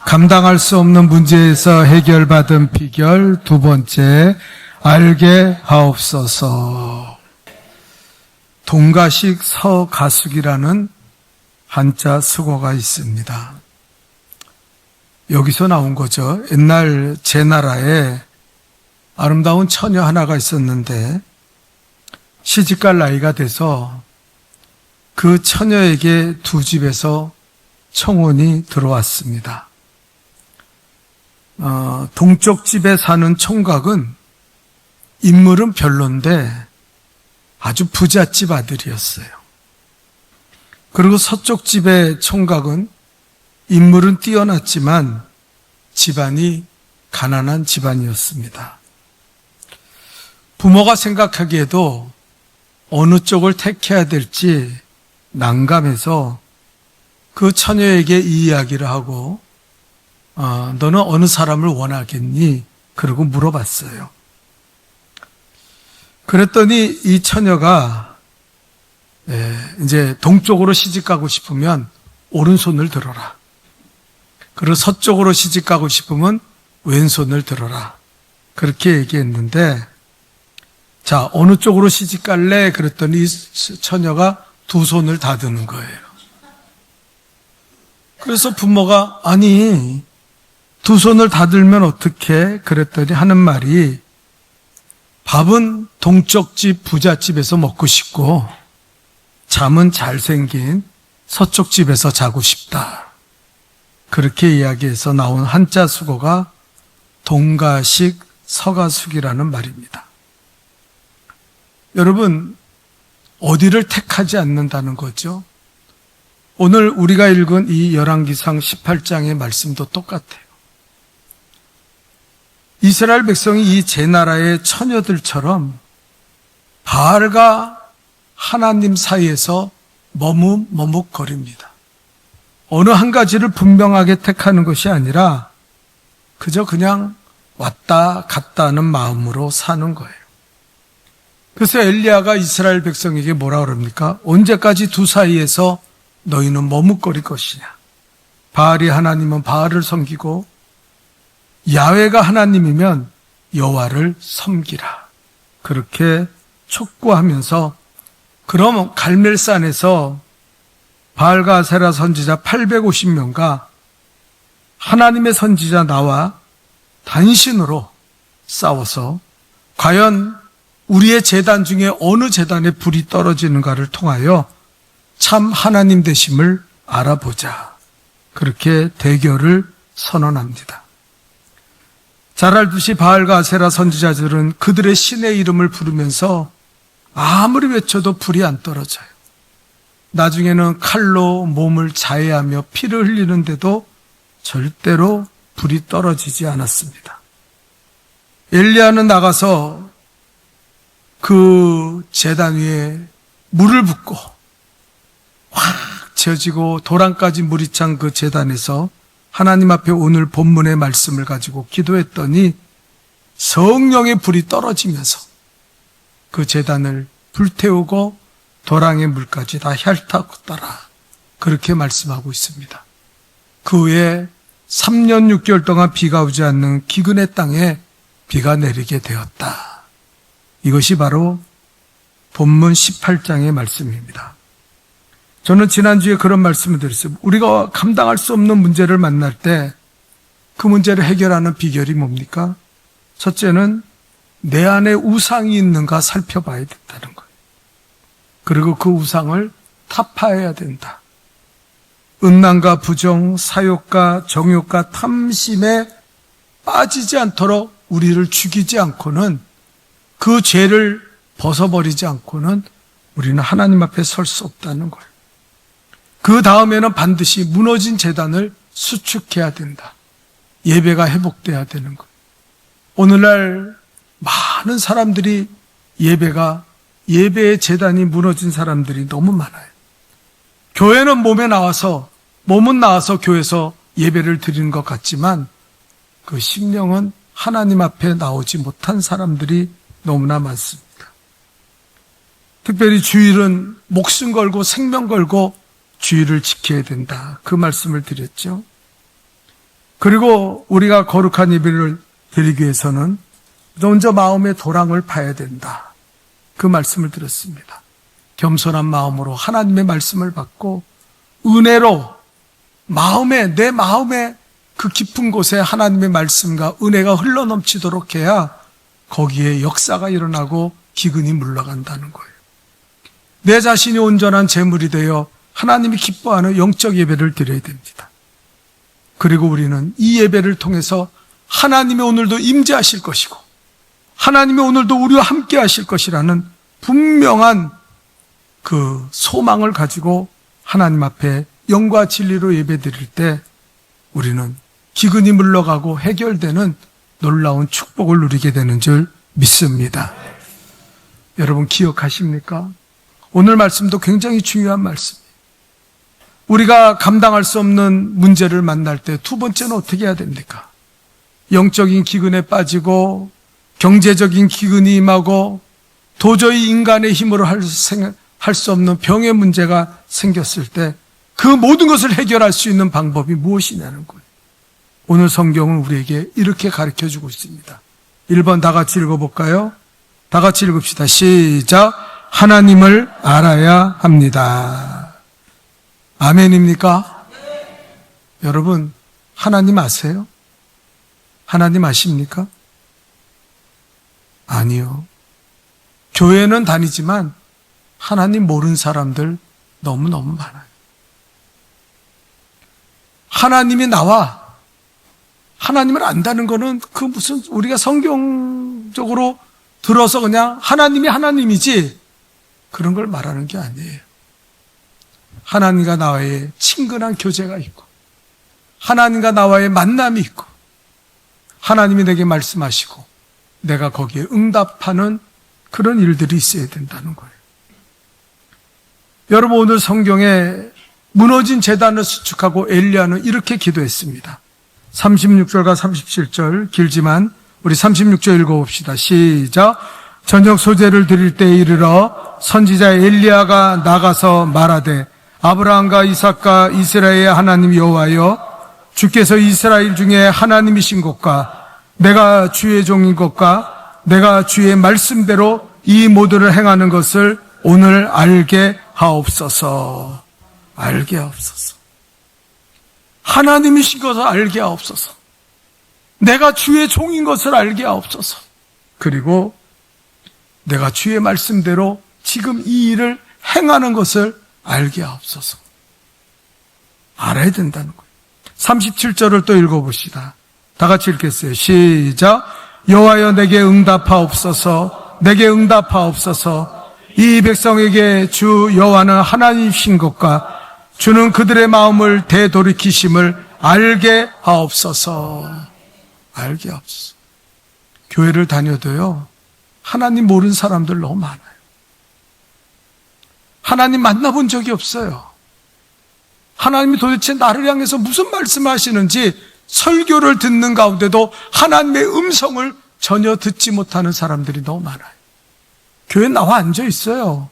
감당할 수 없는 문제에서 해결받은 비결 두 번째, 알게 하옵소서. 동가식 서가숙이라는 한자 수거가 있습니다. 여기서 나온 거죠. 옛날 제나라에 아름다운 처녀 하나가 있었는데 시집갈 나이가 돼서 그 처녀에게 두 집에서 청혼이 들어왔습니다. 동쪽 집에 사는 총각은 인물은 별론데 아주 부잣집 아들이었어요. 그리고 서쪽 집의 총각은 인물은 뛰어났지만 집안이 가난한 집안이었습니다. 부모가 생각하기에도 어느 쪽을 택해야 될지 난감해서 그 처녀에게 이 이야기를 하고 너는 어느 사람을 원하겠니? 그러고 물어봤어요. 그랬더니 이 처녀가 이제 동쪽으로 시집가고 싶으면 오른손을 들어라. 그리고 서쪽으로 시집가고 싶으면 왼손을 들어라. 그렇게 얘기했는데 자, 어느 쪽으로 시집갈래? 그랬더니 이 처녀가 두 손을 다 드는 거예요. 그래서 부모가 아니 두 손을 다 들면 어떡해? 그랬더니 하는 말이 밥은 동쪽 집 부잣집에서 먹고 싶고 잠은 잘생긴 서쪽 집에서 자고 싶다. 그렇게 이야기해서 나온 한자 수거가 동가식 서가숙이라는 말입니다. 여러분, 어디를 택하지 않는다는 거죠? 오늘 우리가 읽은 이 열왕기상 18장의 말씀도 똑같아요. 이스라엘 백성이 이 제나라의 처녀들처럼 바알과 하나님 사이에서 머뭇머뭇거립니다. 어느 한 가지를 분명하게 택하는 것이 아니라 그저 그냥 왔다 갔다 하는 마음으로 사는 거예요. 그래서 엘리야가 이스라엘 백성에게 뭐라 그럽니까? 언제까지 두 사이에서 너희는 머뭇거릴 것이냐? 바알이 하나님은 바알을 섬기고 야훼가 하나님이면 여호와를 섬기라. 그렇게 촉구하면서 그럼 갈멜산에서 바알과 아세라 선지자 850명과 하나님의 선지자 나와 단신으로 싸워서 과연 우리의 제단 중에 어느 제단에 불이 떨어지는가를 통하여 참 하나님 되심을 알아보자. 그렇게 대결을 선언합니다. 잘 알듯이 바알과 아세라 선지자들은 그들의 신의 이름을 부르면서 아무리 외쳐도 불이 안 떨어져요. 나중에는 칼로 몸을 자해하며 피를 흘리는데도 절대로 불이 떨어지지 않았습니다. 엘리야는 나가서 그 제단 위에 물을 붓고 확 젖이고 도랑까지 물이 찬 그 제단에서 하나님 앞에 오늘 본문의 말씀을 가지고 기도했더니 성령의 불이 떨어지면서 그 제단을 불태우고 도랑의 물까지 다 핥았더라. 그렇게 말씀하고 있습니다. 그 후에 3년 6개월 동안 비가 오지 않는 기근의 땅에 비가 내리게 되었다. 이것이 바로 본문 18장의 말씀입니다. 저는 지난주에 그런 말씀을 드렸어요. 우리가 감당할 수 없는 문제를 만날 때 그 문제를 해결하는 비결이 뭡니까? 첫째는 내 안에 우상이 있는가 살펴봐야 된다는 거예요. 그리고 그 우상을 타파해야 된다. 음란과 부정, 사욕과 정욕과 탐심에 빠지지 않도록 우리를 죽이지 않고는 그 죄를 벗어버리지 않고는 우리는 하나님 앞에 설 수 없다는 거예요. 그 다음에는 반드시 무너진 제단을 수축해야 된다. 예배가 회복돼야 되는 거예요. 오늘날 많은 사람들이 예배의 제단이 무너진 사람들이 너무 많아요. 교회는 몸은 나와서 교회에서 예배를 드리는 것 같지만 그 심령은 하나님 앞에 나오지 못한 사람들이 너무나 많습니다. 특별히 주일은 목숨 걸고 생명 걸고 주일을 지켜야 된다. 그 말씀을 드렸죠. 그리고 우리가 거룩한 예배를 드리기 위해서는 먼저 마음의 도랑을 파야 된다. 그 말씀을 들었습니다. 겸손한 마음으로 하나님의 말씀을 받고 은혜로 내 마음의 그 깊은 곳에 하나님의 말씀과 은혜가 흘러넘치도록 해야 거기에 역사가 일어나고 기근이 물러간다는 거예요. 내 자신이 온전한 제물이 되어 하나님이 기뻐하는 영적 예배를 드려야 됩니다. 그리고 우리는 이 예배를 통해서 하나님이 오늘도 임재하실 것이고 하나님이 오늘도 우리와 함께 하실 것이라는 분명한 그 소망을 가지고 하나님 앞에 영과 진리로 예배드릴 때 우리는 기근이 물러가고 해결되는 놀라운 축복을 누리게 되는 줄 믿습니다. 여러분 기억하십니까? 오늘 말씀도 굉장히 중요한 말씀이에요. 우리가 감당할 수 없는 문제를 만날 때 두 번째는 어떻게 해야 됩니까? 영적인 기근에 빠지고 경제적인 기근이 임하고 도저히 인간의 힘으로 할 수 없는 병의 문제가 생겼을 때 그 모든 것을 해결할 수 있는 방법이 무엇이냐는 거예요. 오늘 성경은 우리에게 이렇게 가르쳐주고 있습니다. 1번 다 같이 읽어볼까요? 다 같이 읽읍시다. 시작. 하나님을 알아야 합니다. 아멘입니까? 여러분, 하나님 아세요? 하나님 아십니까? 아니요. 교회는 다니지만 하나님 모르는 사람들 너무너무 많아요. 하나님이 나와 하나님을 안다는 거는 그 무슨 우리가 성경적으로 들어서 그냥 하나님이 하나님이지 그런 걸 말하는 게 아니에요. 하나님과 나와의 친근한 교제가 있고 하나님과 나와의 만남이 있고 하나님이 내게 말씀하시고 내가 거기에 응답하는 그런 일들이 있어야 된다는 거예요. 여러분 오늘 성경에 무너진 제단을 수축하고 엘리야는 이렇게 기도했습니다. 36절과 37절 길지만 우리 36절 읽어봅시다. 시작. 저녁 소제를 드릴 때에 이르러 선지자 엘리야가 나가서 말하되 아브라함과 이삭과 이스라엘의 하나님 여호와여 주께서 이스라엘 중에 하나님이신 것과 내가 주의 종인 것과 내가 주의 말씀대로 이 모두를 행하는 것을 오늘 알게 하옵소서. 알게 하옵소서. 하나님이신 것을 알게 하옵소서. 내가 주의 종인 것을 알게 하옵소서. 그리고 내가 주의 말씀대로 지금 이 일을 행하는 것을 알게 하옵소서. 알아야 된다는 거예요. 37절을 또 읽어봅시다. 다 같이 읽겠어요. 시작. 여호와여 내게 응답하옵소서. 내게 응답하옵소서. 이 백성에게 주 여호와는 하나님이신 것과 주는 그들의 마음을 되돌이키심을 알게 하옵소서. 알게 하옵소서. 교회를 다녀도요 하나님 모르는 사람들 너무 많아요. 하나님 만나본 적이 없어요. 하나님이 도대체 나를 향해서 무슨 말씀을 하시는지 설교를 듣는 가운데도 하나님의 음성을 전혀 듣지 못하는 사람들이 너무 많아요. 교회에 나와 앉아 있어요.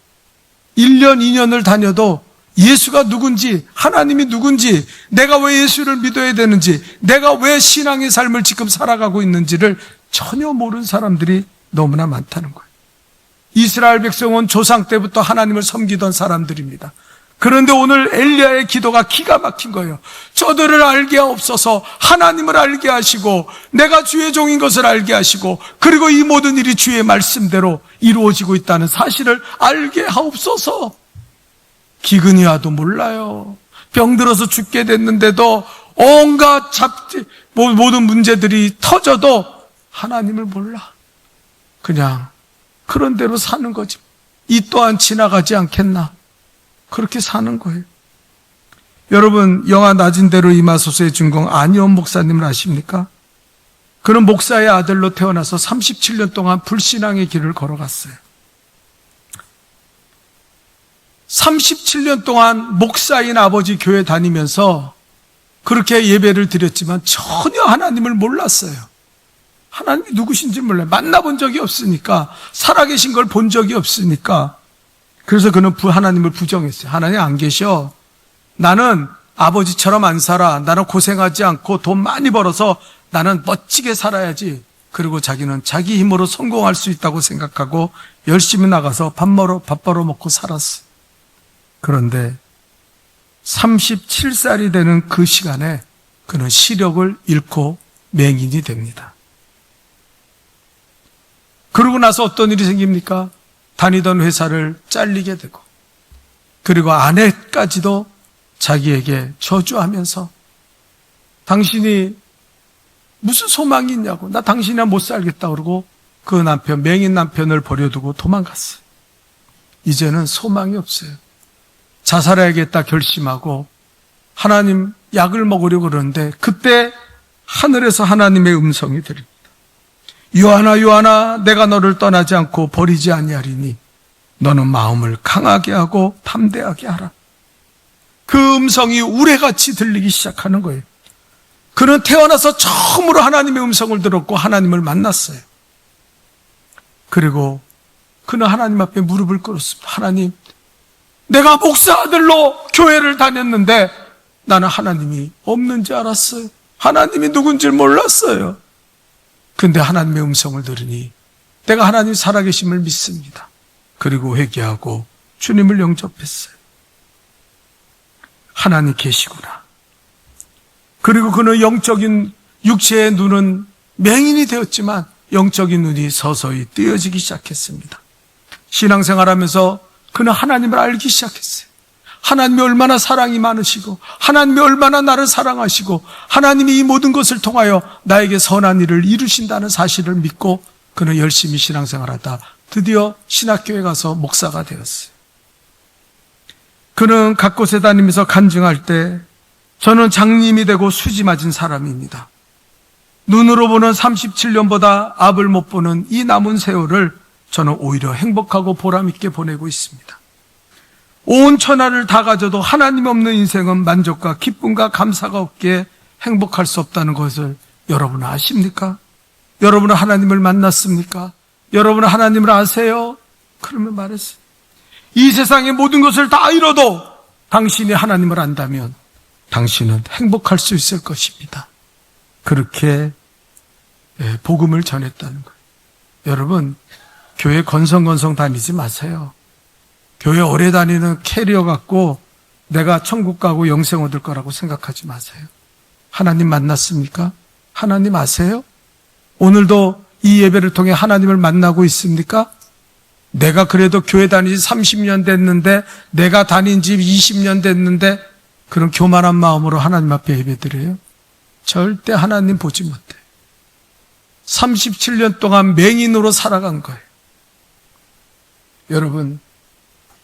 1년, 2년을 다녀도 예수가 누군지, 하나님이 누군지, 내가 왜 예수를 믿어야 되는지, 내가 왜 신앙의 삶을 지금 살아가고 있는지를 전혀 모르는 사람들이 너무나 많다는 거예요. 이스라엘 백성은 조상 때부터 하나님을 섬기던 사람들입니다. 그런데 오늘 엘리야의 기도가 기가 막힌 거예요. 저들을 알게 하옵소서. 하나님을 알게 하시고 내가 주의 종인 것을 알게 하시고 그리고 이 모든 일이 주의 말씀대로 이루어지고 있다는 사실을 알게 하옵소서. 기근이 와도 몰라요. 병들어서 죽게 됐는데도 온갖 모든 문제들이 터져도 하나님을 몰라. 그냥 그런 대로 사는 거지. 이 또한 지나가지 않겠나. 그렇게 사는 거예요. 여러분 영화 낮은 대로 임하소서의 주인공 안희원 목사님을 아십니까? 그는 목사의 아들로 태어나서 37년 동안 불신앙의 길을 걸어갔어요. 37년 동안 목사인 아버지 교회 다니면서 그렇게 예배를 드렸지만 전혀 하나님을 몰랐어요. 하나님이 누구신지 몰라요. 만나본 적이 없으니까, 살아계신 걸 본 적이 없으니까. 그래서 그는 하나님을 부정했어요. 하나님 안 계셔. 나는 아버지처럼 안 살아. 나는 고생하지 않고 돈 많이 벌어서 나는 멋지게 살아야지. 그리고 자기는 자기 힘으로 성공할 수 있다고 생각하고 열심히 나가서 밥 벌어 먹고 살았어. 그런데 37살이 되는 그 시간에 그는 시력을 잃고 맹인이 됩니다. 그러고 나서 어떤 일이 생깁니까? 다니던 회사를 잘리게 되고, 그리고 아내까지도 자기에게 저주하면서 당신이 무슨 소망이 있냐고, 나 당신이랑 못 살겠다 그러고 그 남편, 맹인 남편을 버려두고 도망갔어요. 이제는 소망이 없어요. 자살해야겠다 결심하고 하나님 약을 먹으려고 그러는데 그때 하늘에서 하나님의 음성이 들립니다. 요한아, 요한아, 내가 너를 떠나지 않고 버리지 아니하리니 너는 마음을 강하게 하고 담대하게 하라. 그 음성이 우레같이 들리기 시작하는 거예요. 그는 태어나서 처음으로 하나님의 음성을 들었고 하나님을 만났어요. 그리고 그는 하나님 앞에 무릎을 꿇었습니다. 하나님, 내가 목사 아들로 교회를 다녔는데 나는 하나님이 없는지 알았어요. 하나님이 누군지 몰랐어요. 근데 하나님의 음성을 들으니 내가 하나님 살아계심을 믿습니다. 그리고 회개하고 주님을 영접했어요. 하나님 계시구나. 그리고 그는 영적인 육체의 눈은 맹인이 되었지만 영적인 눈이 서서히 뜨여지기 시작했습니다. 신앙생활하면서 그는 하나님을 알기 시작했어요. 하나님이 얼마나 사랑이 많으시고 하나님이 얼마나 나를 사랑하시고 하나님이 이 모든 것을 통하여 나에게 선한 일을 이루신다는 사실을 믿고 그는 열심히 신앙생활하다 드디어 신학교에 가서 목사가 되었어요. 그는 각 곳에 다니면서 간증할 때 저는 장님이 되고 수지 맞은 사람입니다. 눈으로 보는 37년보다 앞을 못 보는 이 남은 세월을 저는 오히려 행복하고 보람있게 보내고 있습니다. 온 천하를 다 가져도 하나님 없는 인생은 만족과 기쁨과 감사가 없기에 행복할 수 없다는 것을 여러분은 아십니까? 여러분은 하나님을 만났습니까? 여러분은 하나님을 아세요? 그러면 말했어요. 이 세상의 모든 것을 다 잃어도 당신이 하나님을 안다면 당신은 행복할 수 있을 것입니다. 그렇게 복음을 전했다는 거예요. 여러분, 교회 건성건성 다니지 마세요. 교회 오래 다니는 캐리어 갖고 내가 천국 가고 영생 얻을 거라고 생각하지 마세요. 하나님 만났습니까? 하나님 아세요? 오늘도 이 예배를 통해 하나님을 만나고 있습니까? 내가 그래도 교회 다닌 지 30년 됐는데, 내가 다닌 지 20년 됐는데 그런 교만한 마음으로 하나님 앞에 예배드려요? 절대 하나님 보지 못해요. 37년 동안 맹인으로 살아간 거예요. 여러분,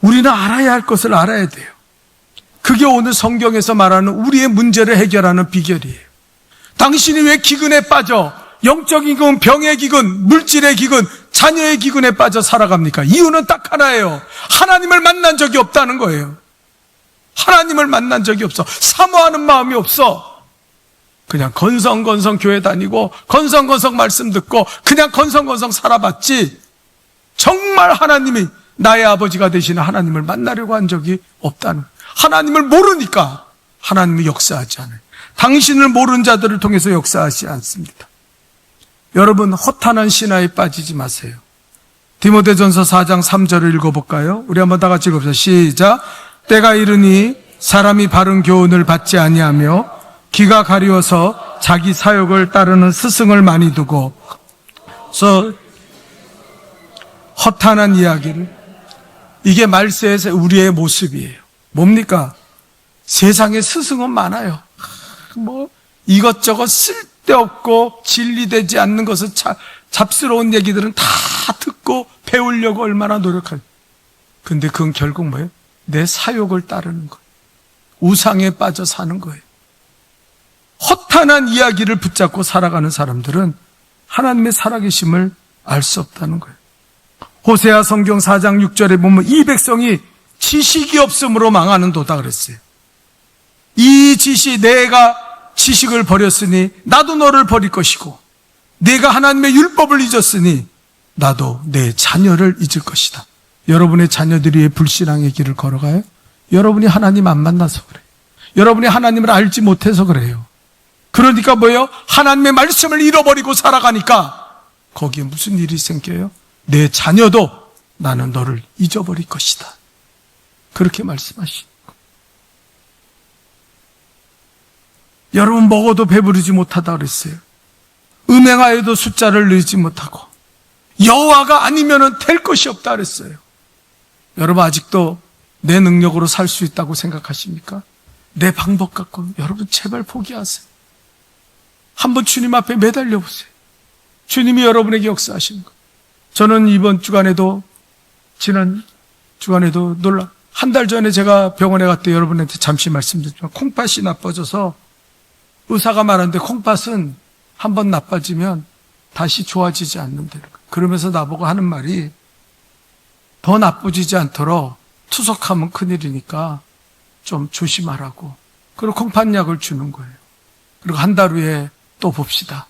우리는 알아야 할 것을 알아야 돼요. 그게 오늘 성경에서 말하는 우리의 문제를 해결하는 비결이에요. 당신이 왜 기근에 빠져? 영적인 기근, 병의 기근, 물질의 기근, 자녀의 기근에 빠져 살아갑니까? 이유는 딱 하나예요. 하나님을 만난 적이 없다는 거예요. 하나님을 만난 적이 없어. 사모하는 마음이 없어. 그냥 건성건성 교회 다니고 건성건성 말씀 듣고 그냥 건성건성 살아봤지, 정말 하나님이 나의 아버지가 되시는 하나님을 만나려고 한 적이 없다는 거예요. 하나님을 모르니까 하나님이 역사하지 않아요. 당신을 모르는 자들을 통해서 역사하지 않습니다. 여러분, 허탄한 신화에 빠지지 마세요. 디모데전서 4장 3절을 읽어볼까요? 우리 한번 다 같이 읽어보자. 시작. 때가 이르니 사람이 바른 교훈을 받지 아니하며 귀가 가리워서 자기 사욕을 따르는 스승을 많이 두고 허탄한 이야기를, 이게 말세에서 우리의 모습이에요. 뭡니까? 세상에 스승은 많아요. 이것저것 쓸데없고 진리되지 않는 것을 잡스러운 얘기들은 다 듣고 배우려고 얼마나 노력할까. 근데 그건 결국 뭐예요? 내 사욕을 따르는 거예요. 우상에 빠져 사는 거예요. 허탄한 이야기를 붙잡고 살아가는 사람들은 하나님의 살아계심을 알 수 없다는 거예요. 호세아 성경 4장 6절에 보면 이 백성이 지식이 없음으로 망하는도다 그랬어요. 이 내가 지식을 버렸으니 나도 너를 버릴 것이고, 내가 하나님의 율법을 잊었으니 나도 내 자녀를 잊을 것이다. 여러분의 자녀들이 왜 불신앙의 길을 걸어가요? 여러분이 하나님 안 만나서 그래요. 여러분이 하나님을 알지 못해서 그래요. 그러니까 뭐예요? 하나님의 말씀을 잃어버리고 살아가니까 거기에 무슨 일이 생겨요? 내 자녀도 나는 너를 잊어버릴 것이다. 그렇게 말씀하시는 거예요. 여러분, 먹어도 배부르지 못하다 그랬어요. 음행하여도 숫자를 늘지 못하고 여호와가 아니면은 될 것이 없다 그랬어요. 여러분, 아직도 내 능력으로 살 수 있다고 생각하십니까? 내 방법 갖고 여러분 제발 포기하세요. 한번 주님 앞에 매달려 보세요. 주님이 여러분에게 역사하시는 거. 저는 이번 주간에도 지난 주간에도 한 달 전에 제가 병원에 갔을 때 여러분한테 잠시 말씀드렸지만 콩팥이 나빠져서 의사가 말하는데 콩팥은 한번 나빠지면 다시 좋아지지 않는다는 거예요. 그러면서 나보고 하는 말이 더 나빠지지 않도록 투석하면 큰일이니까 좀 조심하라고. 그리고 콩팥약을 주는 거예요. 그리고 한 달 후에 또 봅시다.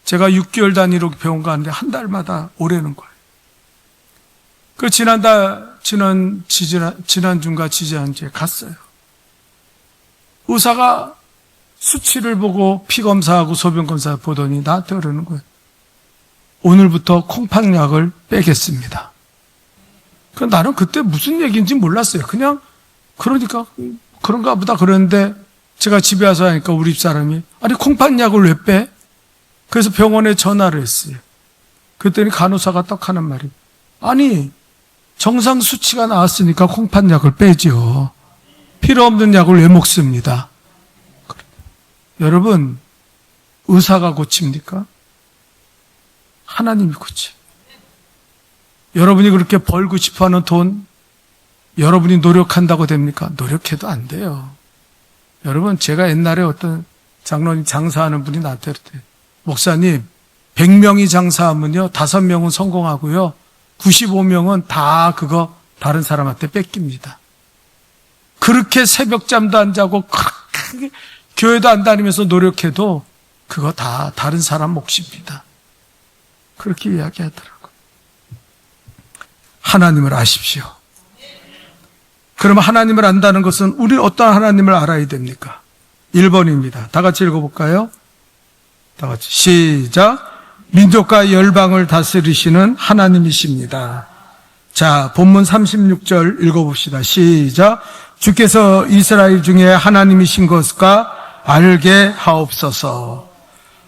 제가 6개월 단위로 병원 가는데 한 달마다 오라는 거예요. 그 지난주인가 지지난주에 갔어요. 의사가 수치를 보고 피 검사하고 소변 검사 보더니 나한테 그러는 거예요. 오늘부터 콩팥약을 빼겠습니다. 나는 그때 무슨 얘기인지 몰랐어요. 그냥 그러니까 그런가 보다 그랬는데 제가 집에 와서 하니까 우리 집사람이 아니 콩팥약을 왜 빼? 그래서 병원에 전화를 했어요. 그랬더니 간호사가 딱 하는 말이 아니 정상 수치가 나왔으니까 콩팥약을 빼죠. 필요 없는 약을 왜 먹습니다. 여러분, 의사가 고칩니까? 하나님이 고쳐. 여러분이 그렇게 벌고 싶어하는 돈 여러분이 노력한다고 됩니까? 노력해도 안 돼요. 여러분, 제가 옛날에 어떤 장로님 장사하는 분이 나한테 그랬대요. 목사님, 100명이 장사하면요 5명은 성공하고요 95명은 다 그거 다른 사람한테 뺏깁니다. 그렇게 새벽잠도 안 자고 그렇게 교회도 안 다니면서 노력해도 그거 다 다른 사람 몫입니다. 그렇게 이야기하더라고요. 하나님을 아십시오. 그러면 하나님을 안다는 것은 우리 어떤 하나님을 알아야 됩니까? 1번입니다. 다 같이 읽어볼까요? 다 같이 시작. 민족과 열방을 다스리시는 하나님이십니다. 자, 본문 36절 읽어봅시다. 시작. 주께서 이스라엘 중에 하나님이신 것과 알게 하옵소서.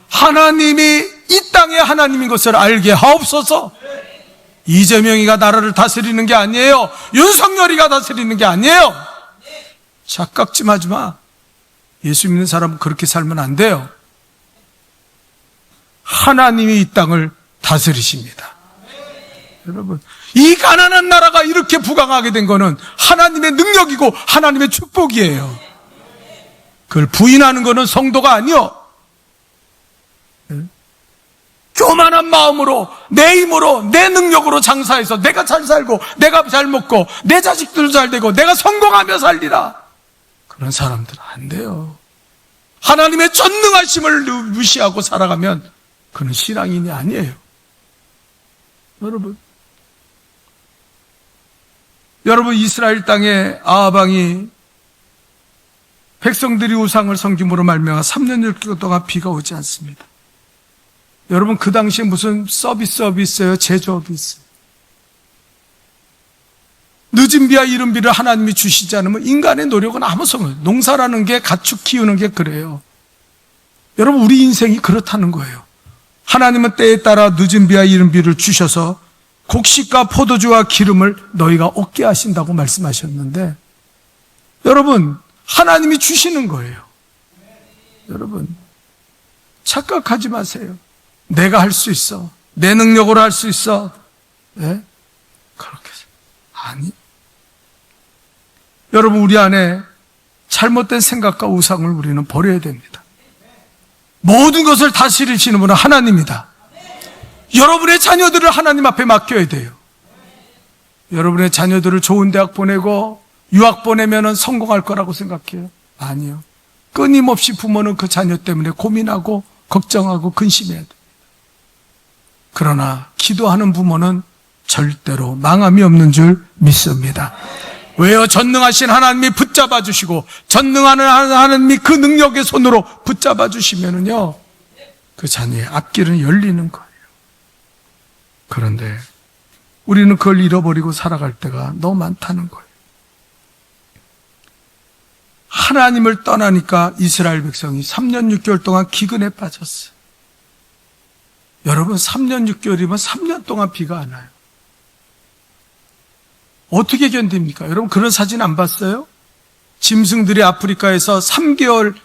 하나님이 이 땅의 하나님인 것을 알게 하옵소서. 이재명이가 나라를 다스리는 게 아니에요. 윤석열이가 다스리는 게 아니에요. 착각좀 하지 마. 예수 믿는 사람은 그렇게 살면 안 돼요. 하나님이 이 땅을 다스리십니다. 여러분, 이 가난한 나라가 이렇게 부강하게 된 거는 하나님의 능력이고 하나님의 축복이에요. 그걸 부인하는 거는 성도가 아니요. 교만한 마음으로 내 힘으로 내 능력으로 장사해서 내가 잘 살고 내가 잘 먹고 내 자식들도 잘 되고 내가 성공하며 살리라. 그런 사람들은 안 돼요. 하나님의 전능하심을 무시하고 살아가면 그는 신앙인이 아니에요. 여러분 이스라엘 땅에 아합 왕이 백성들이 우상을 섬김으로 말미암아 3년 6개월 동안 비가 오지 않습니다. 여러분 그 당시에 무슨 서비스업이 있어요? 제조업이 있어요. 늦은 비와 이른 비를 하나님이 주시지 않으면 인간의 노력은 아무 소용 없어요. 농사라는 게 가축 키우는 게 그래요. 여러분 우리 인생이 그렇다는 거예요. 하나님은 때에 따라 늦은 비와 이른 비를 주셔서 곡식과 포도주와 기름을 너희가 얻게 하신다고 말씀하셨는데 여러분 하나님이 주시는 거예요. 여러분 착각하지 마세요. 내가 할 수 있어. 내 능력으로 할 수 있어. 네? 그렇게 아니. 여러분 우리 안에 잘못된 생각과 우상을 우리는 버려야 됩니다. 모든 것을 다스리시는 분은 하나님이다. 여러분의 자녀들을 하나님 앞에 맡겨야 돼요. 여러분의 자녀들을 좋은 대학 보내고 유학 보내면 성공할 거라고 생각해요? 아니요. 끊임없이 부모는 그 자녀 때문에 고민하고 걱정하고 근심해야 돼요. 그러나 기도하는 부모는 절대로 망함이 없는 줄 믿습니다. 왜요? 전능하신 하나님이 붙잡아 주시고 전능하는 하나님이 그 능력의 손으로 붙잡아 주시면은요, 그 자녀의 앞길은 열리는 거예요. 그런데 우리는 그걸 잃어버리고 살아갈 때가 너무 많다는 거예요. 하나님을 떠나니까 이스라엘 백성이 3년 6개월 동안 기근에 빠졌어요. 여러분, 3년 6개월이면 3년 동안 비가 안 와요. 어떻게 견딥니까? 여러분, 그런 사진 안 봤어요? 짐승들이 아프리카에서 3개월,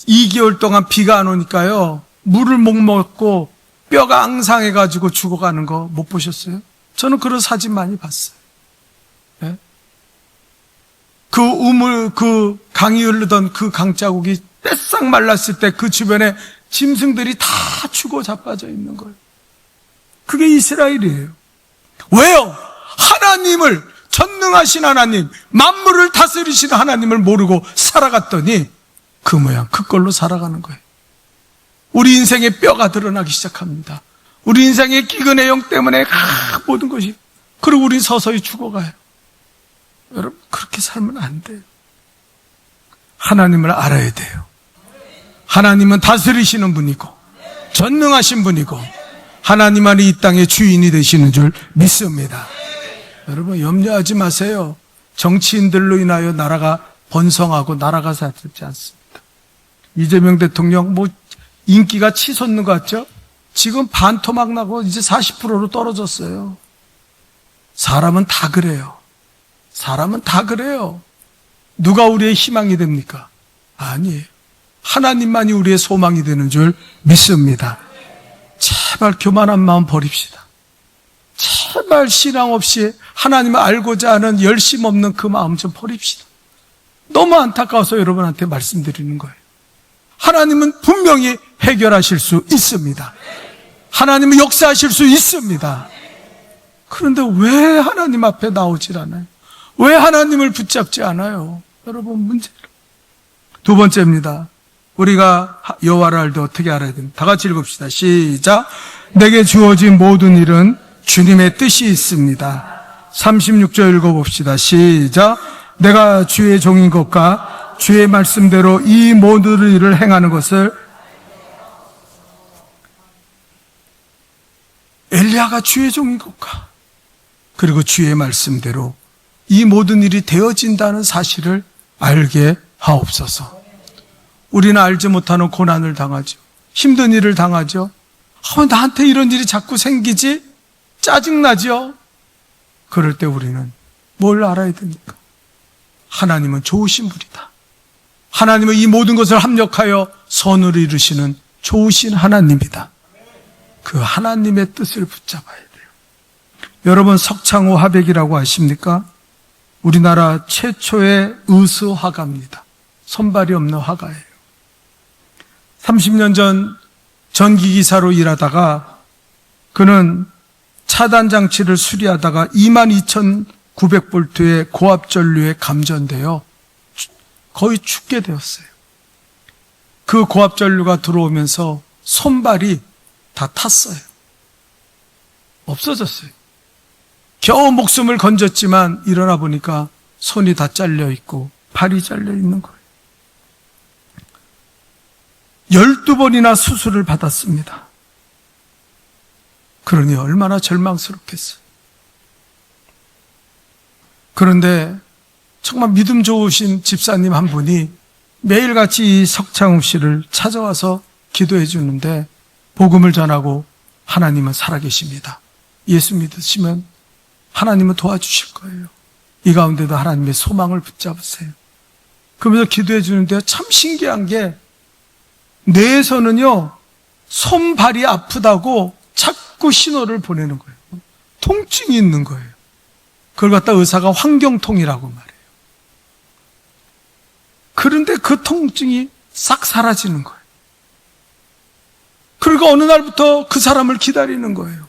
2개월 동안 비가 안 오니까요, 물을 못 먹고 뼈가 앙상해가지고 죽어가는 거 못 보셨어요? 저는 그런 사진 많이 봤어요. 네? 그 강이 흐르던 그 강자국이 떼싹 말랐을 때 그 주변에 짐승들이 다 죽어 자빠져 있는 거예요. 그게 이스라엘이에요. 왜요? 하나님을, 전능하신 하나님, 만물을 다스리시는 하나님을 모르고 살아갔더니 그 모양, 그걸로 살아가는 거예요. 우리 인생의 뼈가 드러나기 시작합니다. 우리 인생의 기근의 영 때문에 모든 것이, 그리고 우리 서서히 죽어가요. 여러분, 그렇게 살면 안 돼요. 하나님을 알아야 돼요. 하나님은 다스리시는 분이고 전능하신 분이고 하나님만이 이 땅의 주인이 되시는 줄 믿습니다. 여러분, 염려하지 마세요. 정치인들로 인하여 나라가 번성하고 나라가 살지 않습니다. 이재명 대통령 인기가 치솟는 것 같죠? 지금 반토막 나고 이제 40%로 떨어졌어요. 사람은 다 그래요. 사람은 다 그래요. 누가 우리의 희망이 됩니까? 아니에요. 하나님만이 우리의 소망이 되는 줄 믿습니다. 제발 교만한 마음 버립시다. 제발 신앙 없이 하나님을 알고자 하는 열심 없는 그 마음 좀 버립시다. 너무 안타까워서 여러분한테 말씀드리는 거예요. 하나님은 분명히 해결하실 수 있습니다. 하나님은 역사하실 수 있습니다. 그런데 왜 하나님 앞에 나오질 않아요? 왜 하나님을 붙잡지 않아요? 여러분, 문제를. 두 번째입니다. 우리가 여호와를 알 때 어떻게 알아야 됩니까? 다 같이 읽읍시다. 시작. 내게 주어진 모든 일은 주님의 뜻이 있습니다. 36절 읽어봅시다. 시작. 내가 주의 종인 것과 주의 말씀대로 이 모든 일을 행하는 것을, 엘리야가 주의 종인 것과 그리고 주의 말씀대로 이 모든 일이 되어진다는 사실을 알게 하옵소서. 우리는 알지 못하는 고난을 당하죠. 힘든 일을 당하죠. 나한테 이런 일이 자꾸 생기지? 짜증나죠? 그럴 때 우리는 뭘 알아야 됩니까? 하나님은 좋으신 분이다. 하나님은 이 모든 것을 합력하여 선으로 이루시는 좋으신 하나님이다. 그 하나님의 뜻을 붙잡아야 돼요. 여러분, 석창호 화백이라고 아십니까? 우리나라 최초의 의수 화가입니다. 손발이 없는 화가예요. 30년 전 전기기사로 일하다가 그는 차단 장치를 수리하다가 22,900볼트의 고압전류에 감전되어 거의 죽게 되었어요. 그 고압전류가 들어오면서 손발이 다 탔어요. 없어졌어요. 겨우 목숨을 건졌지만 일어나 보니까 손이 다 잘려 있고 발이 잘려 있는 거예요. 12번이나 수술을 받았습니다. 그러니 얼마나 절망스럽겠어요. 그런데 정말 믿음 좋으신 집사님 한 분이 매일같이 이 석창욱 씨를 찾아와서 기도해 주는데 복음을 전하고 하나님은 살아계십니다. 예수 믿으시면 하나님은 도와주실 거예요. 이 가운데도 하나님의 소망을 붙잡으세요. 그러면서 기도해 주는데 참 신기한 게 뇌에서는요, 손발이 아프다고 자꾸 신호를 보내는 거예요. 통증이 있는 거예요. 그걸 갖다 의사가 환경통이라고 말해요. 그런데 그 통증이 싹 사라지는 거예요. 그리고 어느 날부터 그 사람을 기다리는 거예요.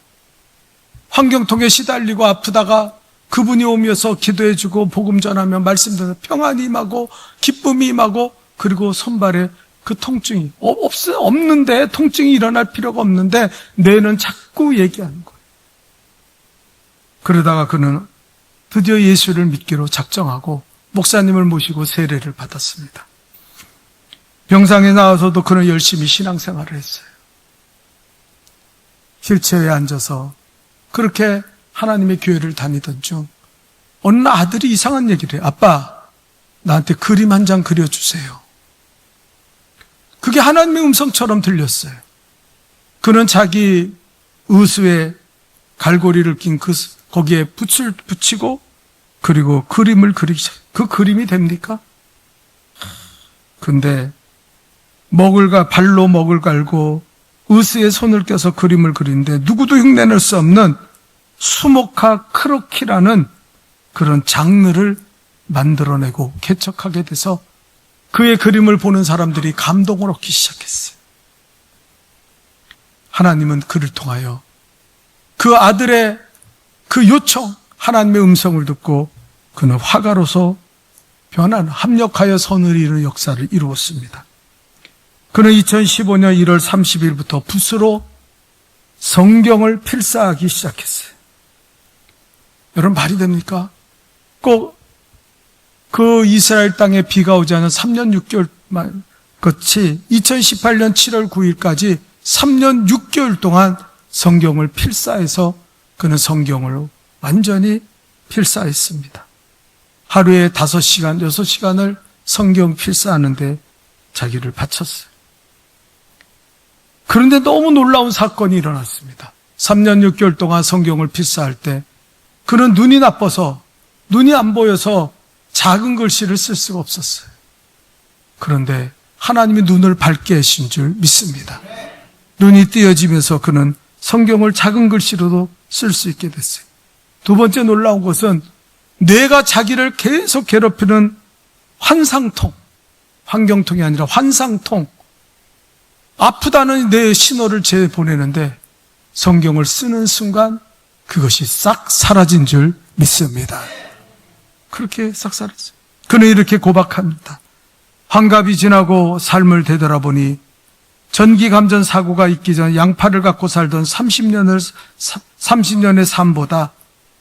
환경통에 시달리고 아프다가 그분이 오면서 기도해주고 복음 전하면 말씀 듣는 평안이 임하고 기쁨이 임하고 그리고 손발에 그 통증이 없는데, 통증이 일어날 필요가 없는데 뇌는 자꾸 얘기하는 거예요. 그러다가 그는 드디어 예수를 믿기로 작정하고 목사님을 모시고 세례를 받았습니다. 병상에 나와서도 그는 열심히 신앙생활을 했어요. 휠체어에 앉아서 그렇게 하나님의 교회를 다니던 중 어느 날 아들이 이상한 얘기를 해요. 아빠, 나한테 그림 한 장 그려주세요. 그게 하나님의 음성처럼 들렸어요. 그는 자기 의수에 갈고리를 낀 거기에 붓을 붙이고 그리고 그림을 그리기 시작해요. 그 그림이 됩니까? 근데 발로 먹을 갈고 의수에 손을 껴서 그림을 그리는데 누구도 흉내낼 수 없는 수목화 크로키라는 그런 장르를 만들어내고 개척하게 돼서 그의 그림을 보는 사람들이 감동을 얻기 시작했어요. 하나님은 그를 통하여 그 아들의 그 요청, 하나님의 음성을 듣고 그는 화가로서 합력하여 선을 이루는 역사를 이루었습니다. 그는 2015년 1월 30일부터 붓으로 성경을 필사하기 시작했어요. 여러분, 말이 됩니까? 꼭 그 이스라엘 땅에 비가 오지 않은 3년 6개월 끝이 2018년 7월 9일까지 3년 6개월 동안 성경을 필사해서 그는 성경을 완전히 필사했습니다. 하루에 5시간, 6시간을 성경 필사하는데 자기를 바쳤어요. 그런데 너무 놀라운 사건이 일어났습니다. 3년 6개월 동안 성경을 필사할 때 그는 눈이 나빠서 눈이 안 보여서 작은 글씨를 쓸 수가 없었어요. 그런데 하나님이 눈을 밝게 하신 줄 믿습니다. 눈이 띄어지면서 그는 성경을 작은 글씨로도 쓸 수 있게 됐어요. 두 번째 놀라운 것은 뇌가 자기를 계속 괴롭히는 환상통, 환경통이 아니라 환상통, 아프다는 뇌의 신호를 보내는데 성경을 쓰는 순간 그것이 싹 사라진 줄 믿습니다. 그렇게 싹 사라졌어요. 그는 이렇게 고백합니다. 환갑이 지나고 삶을 되돌아보니 전기감전 사고가 있기 전 양팔을 갖고 살던 30년의 삶보다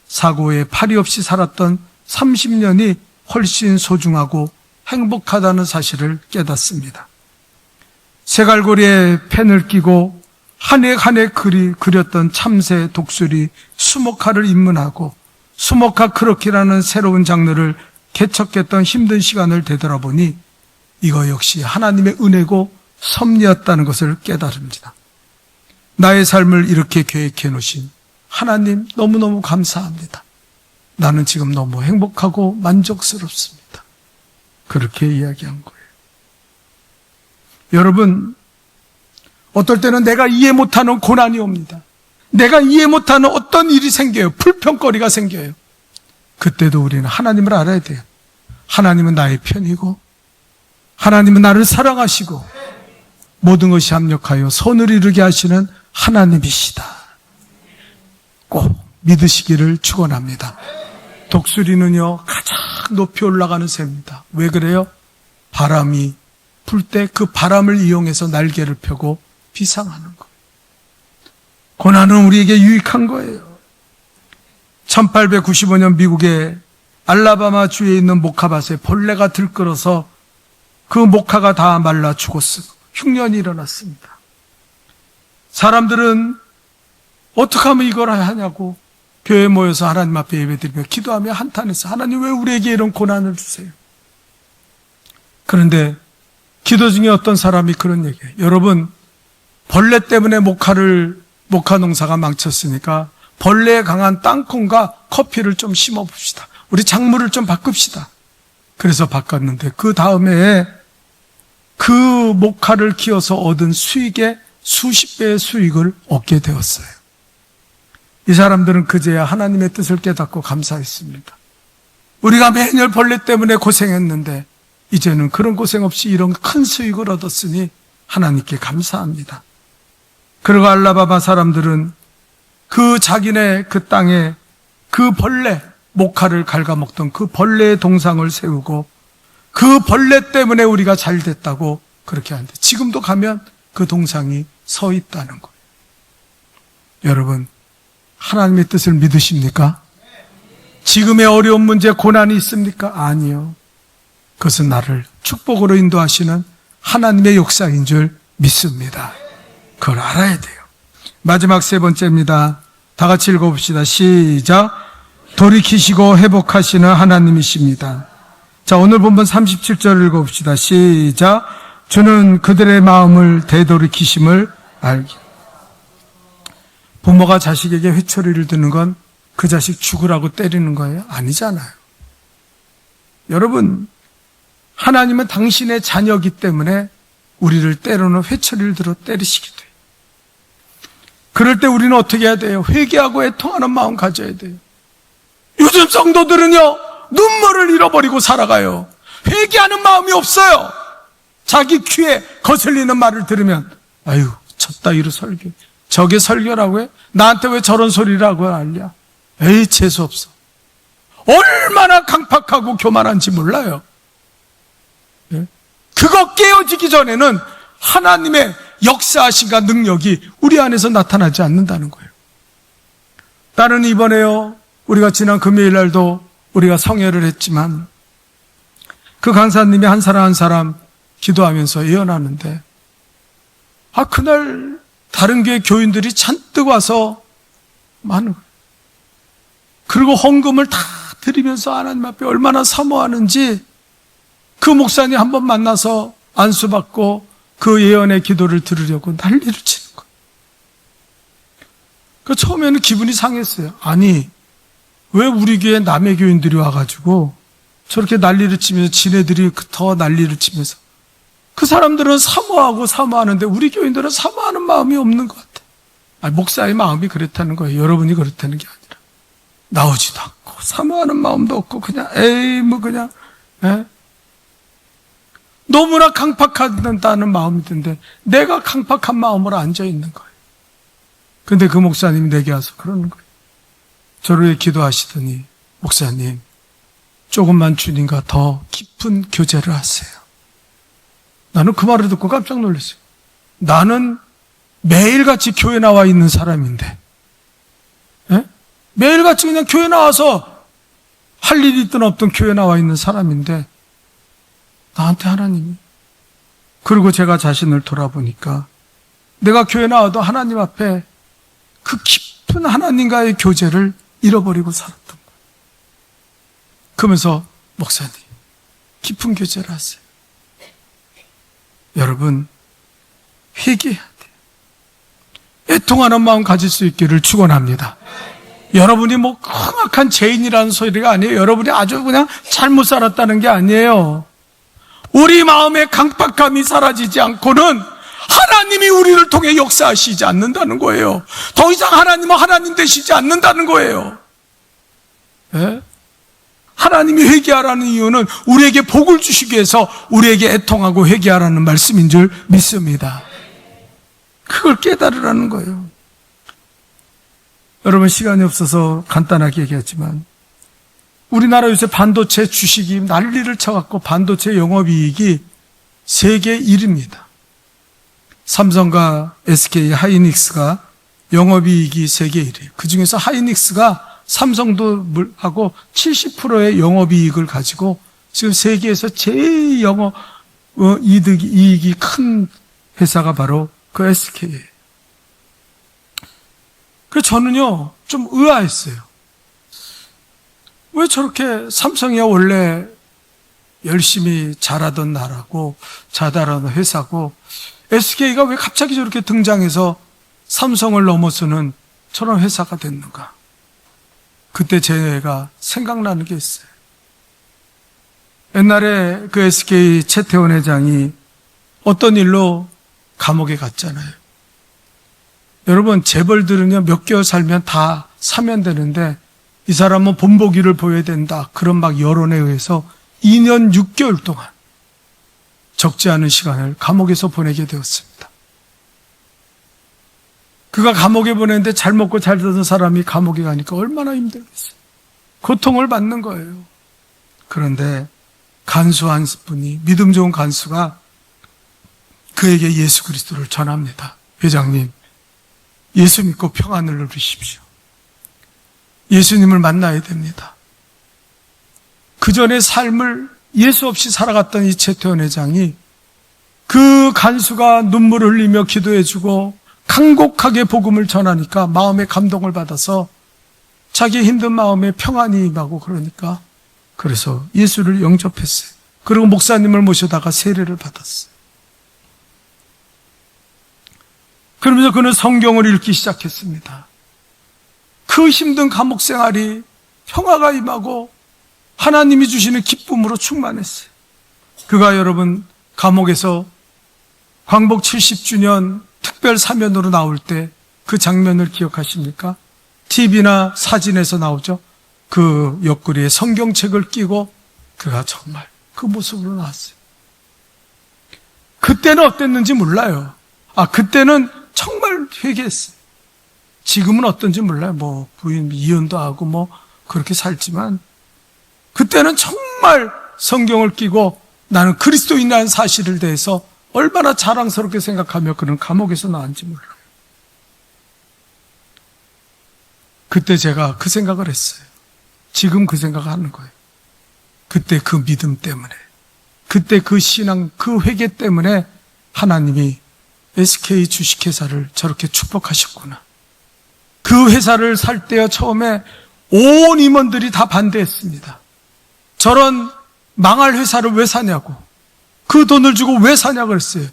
사고에 팔이 없이 살았던 30년이 훨씬 소중하고 행복하다는 사실을 깨닫습니다. 새갈고리에 펜을 끼고 한 해 한 해 그렸던 참새, 독수리, 수목화를 입문하고 수목화 크로키라는 새로운 장르를 개척했던 힘든 시간을 되돌아보니 이거 역시 하나님의 은혜고 섭리였다는 것을 깨달습니다. 나의 삶을 이렇게 계획해 놓으신 하나님 너무너무 감사합니다. 나는 지금 너무 행복하고 만족스럽습니다. 그렇게 이야기한 거예요. 여러분, 어떨 때는 내가 이해 못하는 고난이 옵니다. 내가 이해 못하는 어떤 일이 생겨요. 불평거리가 생겨요. 그때도 우리는 하나님을 알아야 돼요. 하나님은 나의 편이고 하나님은 나를 사랑하시고 모든 것이 합력하여 선을 이루게 하시는 하나님이시다. 꼭 믿으시기를 축원합니다. 독수리는요, 가장 높이 올라가는 새입니다. 왜 그래요? 바람이 불 때 그 바람을 이용해서 날개를 펴고 비상하는 거예요. 고난은 우리에게 유익한 거예요. 1895년 미국의 알라바마 주에 있는 목화밭에 벌레가 들끓어서 그 목화가 다 말라 죽었어요. 흉년이 일어났습니다. 사람들은 어떻게 하면 이걸 하냐고 교회에 모여서 하나님 앞에 예배드리며 기도하며 한탄했어요. 하나님, 왜 우리에게 이런 고난을 주세요? 그런데 기도 중에 어떤 사람이 그런 얘기해요. 여러분, 벌레 때문에 목화 농사가 망쳤으니까 벌레에 강한 땅콩과 커피를 좀 심어봅시다. 우리 작물을 좀 바꿉시다. 그래서 바꿨는데 그 다음에 그 목화를 키워서 얻은 수익의 수십 배의 수익을 얻게 되었어요. 이 사람들은 그제야 하나님의 뜻을 깨닫고 감사했습니다. 우리가 매년 벌레 때문에 고생했는데 이제는 그런 고생 없이 이런 큰 수익을 얻었으니 하나님께 감사합니다. 그리고 알라바마 사람들은 그 자기네 그 땅에 그 벌레, 목화를 갉아먹던 그 벌레의 동상을 세우고 그 벌레 때문에 우리가 잘 됐다고 그렇게 하는데 지금도 가면 그 동상이 서 있다는 거예요. 여러분, 하나님의 뜻을 믿으십니까? 지금의 어려운 문제, 고난이 있습니까? 아니요. 그것은 나를 축복으로 인도하시는 하나님의 역사인 줄 믿습니다. 그걸 알아야 돼요. 마지막 세 번째입니다. 다 같이 읽어봅시다. 시작. 돌이키시고 회복하시는 하나님이십니다. 자, 오늘 본문 37절 읽어봅시다. 시작. 주는 그들의 마음을 되돌이키심을 알기. 부모가 자식에게 회초리를 드는 건 그 자식 죽으라고 때리는 거예요? 아니잖아요. 여러분, 하나님은 당신의 자녀이기 때문에 우리를 때로는 회초리를 들어 때리시기도 해요. 그럴 때 우리는 어떻게 해야 돼요? 회개하고 애통하는 마음 가져야 돼요. 요즘 성도들은요, 눈물을 잃어버리고 살아가요. 회개하는 마음이 없어요. 자기 귀에 거슬리는 말을 들으면 아유, 쳤다이로 설교. 저게 설교라고 해? 나한테 왜 저런 소리라고 알냐? 에이, 재수없어. 얼마나 강팍하고 교만한지 몰라요. 예? 그거 깨어지기 전에는 하나님의 역사하신가 능력이 우리 안에서 나타나지 않는다는 거예요. 나는 이번에요, 우리가 지난 금요일 날도 우리가 성회를 했지만 그 강사님이 한 사람 한 사람 기도하면서 예언하는데 그날 다른 교회 교인들이 잔뜩 와서 많은 거예요. 그리고 헌금을 다 드리면서 하나님 앞에 얼마나 사모하는지 그 목사님 한번 만나서 안수받고 그 예언의 기도를 들으려고 난리를 치는 거예요. 그 처음에는 기분이 상했어요. 아니, 왜 우리 교회 남의 교인들이 와가지고 저렇게 난리를 치면서 지네들이 더 난리를 치면서 그 사람들은 사모하는데 우리 교인들은 사모하는 마음이 없는 것 같아. 목사의 마음이 그렇다는 거예요. 여러분이 그렇다는 게 아니라. 나오지도 않고 사모하는 마음도 없고 그냥 그냥 너무나 강팍하다는 마음이 드는데 내가 강팍한 마음으로 앉아있는 거예요. 근데 그 목사님이 내게 와서 그러는 거예요. 저를 위해 기도하시더니 목사님, 조금만 주님과 더 깊은 교제를 하세요. 나는 그 말을 듣고 깜짝 놀랐어요. 나는 매일같이 교회 나와 있는 사람인데 매일같이 그냥 교회 나와서 할 일이 있든 없든 교회 나와 있는 사람인데 나한테 하나님이. 그리고 제가 자신을 돌아보니까 내가 교회 나와도 하나님 앞에 그 깊은 하나님과의 교제를 잃어버리고 살았던 거예요. 그러면서 목사님, 깊은 교제를 하세요. 여러분, 회개해야 돼요. 애통하는 마음 가질 수 있기를 축원합니다. 여러분이 흉악한 죄인이라는 소리가 아니에요. 여러분이 아주 그냥 잘못 살았다는 게 아니에요. 우리 마음의 강팍함이 사라지지 않고는 하나님이 우리를 통해 역사하시지 않는다는 거예요. 더 이상 하나님은 하나님 되시지 않는다는 거예요. 예? 하나님이 회개하라는 이유는 우리에게 복을 주시기 위해서 우리에게 애통하고 회개하라는 말씀인 줄 믿습니다. 그걸 깨달으라는 거예요. 여러분, 시간이 없어서 간단하게 얘기하지만 우리나라 요새 반도체 주식이 난리를 쳐갖고 반도체 영업이익이 세계 1위입니다. 삼성과 SK, 하이닉스가 영업이익이 세계 1위예요. 그중에서 하이닉스가 삼성도 하고 70%의 영업이익을 가지고 지금 세계에서 제일 이익이 큰 회사가 바로 그 SK예요. 그래서 저는요, 좀 의아했어요. 왜 저렇게 삼성이야 원래 열심히 잘하던 나라고 잘하던 회사고 SK가 왜 갑자기 저렇게 등장해서 삼성을 넘어서는 저런 회사가 됐는가? 그때 제가 생각나는 게 있어요. 옛날에 그 SK 최태원 회장이 어떤 일로 감옥에 갔잖아요. 여러분, 재벌들은요, 몇 개월 살면 다 사면 되는데 이 사람은 본보기를 보여야 된다. 그런 막 여론에 의해서 2년 6개월 동안 적지 않은 시간을 감옥에서 보내게 되었습니다. 그가 감옥에 보냈는데 잘 먹고 잘 살던 사람이 감옥에 가니까 얼마나 힘들겠어요. 고통을 받는 거예요. 그런데 간수 한 분이, 믿음 좋은 간수가 그에게 예수 그리스도를 전합니다. 회장님, 예수 믿고 평안을 누리십시오. 예수님을 만나야 됩니다. 그전의 삶을 예수 없이 살아갔던 이 최태원 회장이 그 간수가 눈물을 흘리며 기도해주고 간곡하게 복음을 전하니까 마음에 감동을 받아서 자기 힘든 마음에 평안이 임하고 그러니까 그래서 예수를 영접했어요. 그리고 목사님을 모셔다가 세례를 받았어요. 그러면서 그는 성경을 읽기 시작했습니다. 그 힘든 감옥 생활이 평화가 임하고 하나님이 주시는 기쁨으로 충만했어요. 그가 여러분 감옥에서 광복 70주년 특별 사면으로 나올 때 그 장면을 기억하십니까? TV나 사진에서 나오죠. 그 옆구리에 성경책을 끼고 그가 정말 그 모습으로 나왔어요. 그때는 어땠는지 몰라요. 그때는 정말 회개했어요. 지금은 어떤지 몰라요. 부인 이혼도 하고 그렇게 살지만 그때는 정말 성경을 끼고 나는 그리스도인이라는 사실을 대해서 얼마나 자랑스럽게 생각하며 그는 감옥에서 나왔는지 몰라요. 그때 제가 그 생각을 했어요. 지금 그 생각을 하는 거예요. 그때 그 믿음 때문에, 그때 그 신앙, 그 회개 때문에 하나님이 SK 주식회사를 저렇게 축복하셨구나. 그 회사를 살 때요, 처음에 온 임원들이 다 반대했습니다. 저런 망할 회사를 왜 사냐고. 그 돈을 주고 왜 사냐고 그랬어요.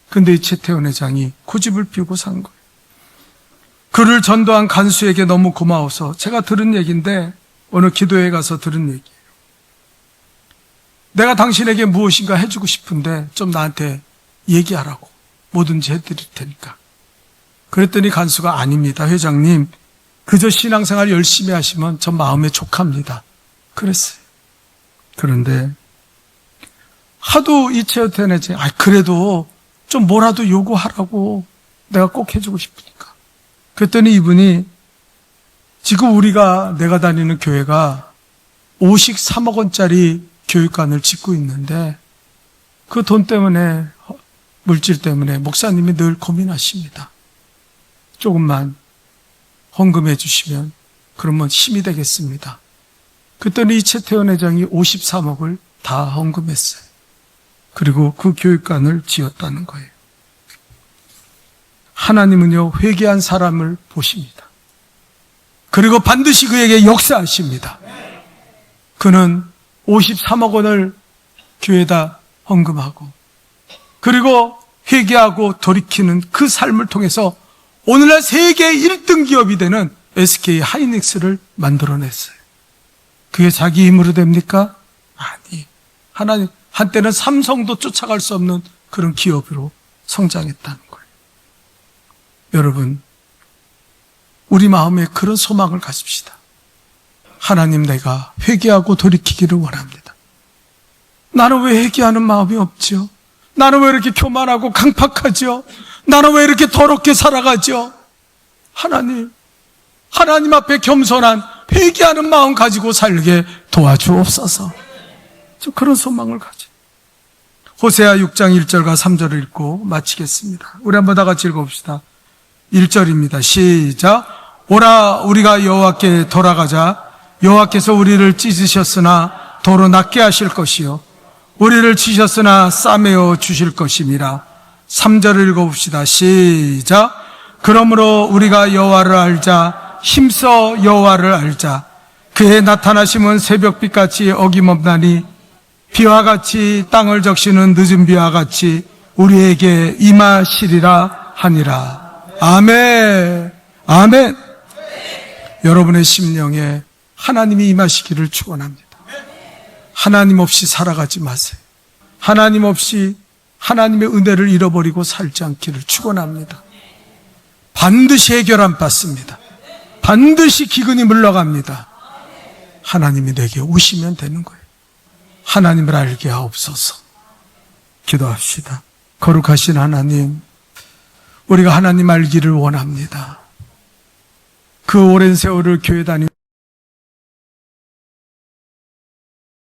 근데 이 최태원 회장이 고집을 피우고 산 거예요. 그를 전도한 간수에게 너무 고마워서 제가 들은 얘기인데 어느 기도회에 가서 들은 얘기예요. 내가 당신에게 무엇인가 해주고 싶은데 좀 나한테 얘기하라고. 뭐든지 해드릴 테니까. 그랬더니 간수가 아닙니다. 회장님, 그저 신앙생활 열심히 하시면 전 마음에 족합니다. 그랬어요. 그런데 하도 이 최태원 회장이 그래도 좀 뭐라도 요구하라고 내가 꼭 해주고 싶으니까. 그랬더니 이분이 지금 내가 다니는 교회가 53억 원짜리 교육관을 짓고 있는데 그 돈 때문에 물질 때문에 목사님이 늘 고민하십니다. 조금만 헌금해 주시면 그러면 힘이 되겠습니다. 그랬더니 이 최태원 회장이 53억을 다 헌금했어요. 그리고 그 교육관을 지었다는 거예요. 하나님은요, 회개한 사람을 보십니다. 그리고 반드시 그에게 역사하십니다. 그는 53억 원을 교회에다 헌금하고 그리고 회개하고 돌이키는 그 삶을 통해서 오늘날 세계 1등 기업이 되는 SK 하이닉스를 만들어냈어요. 그게 자기 힘으로 됩니까? 아니, 하나님, 한때는 삼성도 쫓아갈 수 없는 그런 기업으로 성장했다는 거예요. 여러분, 우리 마음에 그런 소망을 가집시다. 하나님, 내가 회개하고 돌이키기를 원합니다. 나는 왜 회개하는 마음이 없죠? 나는 왜 이렇게 교만하고 강팍하죠? 나는 왜 이렇게 더럽게 살아가죠? 하나님 앞에 겸손한 회개하는 마음 가지고 살게 도와주옵소서. 저 그런 소망을 가져. 호세아 6장 1절과 3절을 읽고 마치겠습니다. 우리 한번 다 같이 읽어봅시다. 1절입니다. 시작. 오라, 우리가 여호와께 돌아가자. 여호와께서 우리를 찢으셨으나 도로 낫게 하실 것이요 우리를 치셨으나 싸매어 주실 것임이라. 3절을 읽어봅시다. 시작. 그러므로 우리가 여호와를 알자. 힘써 여호와를 알자. 그의 나타나심은 새벽빛같이 어김없나니 비와 같이 땅을 적시는 늦은 비와 같이 우리에게 임하시리라 하니라. 아멘. 아멘. 여러분의 심령에 하나님이 임하시기를 축원합니다. 하나님 없이 살아가지 마세요. 하나님 없이 하나님의 은혜를 잃어버리고 살지 않기를 축원합니다. 반드시 해결 안 받습니다. 반드시 기근이 물러갑니다. 하나님이 내게 오시면 되는 거예요. 하나님을 알게 하옵소서. 기도합시다. 거룩하신 하나님, 우리가 하나님 알기를 원합니다. 그 오랜 세월을 교회 다니면서